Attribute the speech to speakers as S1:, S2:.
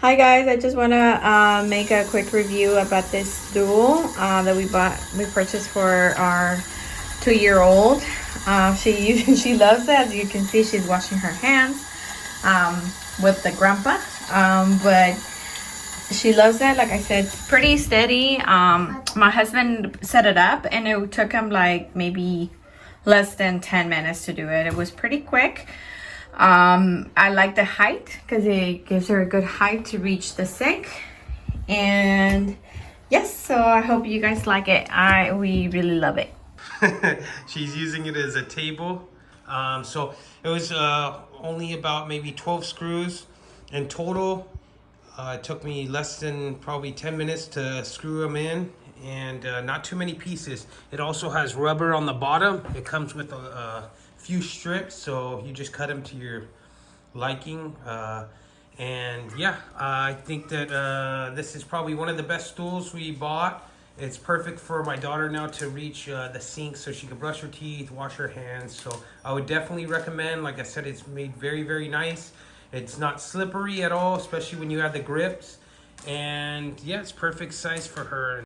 S1: Hi guys, I just want to make a quick review about this stool that we purchased for our 2-year-old. She loves it. As you can see, she's washing her hands with the grandpa, but she loves it. Like I said, it's pretty steady. My husband set it up and it took him like maybe less than 10 minutes to do it. It was pretty quick. I like the height because it gives her a good height to reach the sink. And yes, so I hope you guys like it. We really love it.
S2: She's using it as a table. So it was only about maybe 12 screws in total. It took me less than probably 10 minutes to screw them in, and not too many pieces. It also has rubber on the bottom. It comes with a few strips, so you just cut them to your liking. And yeah, I think that this is probably one of the best stools we bought. It's perfect for my daughter now to reach the sink so she can brush her teeth, wash her hands. So I would definitely recommend. Like I said, it's made very, very nice. It's not slippery at all, especially when you have the grips. And yeah, it's perfect size for her.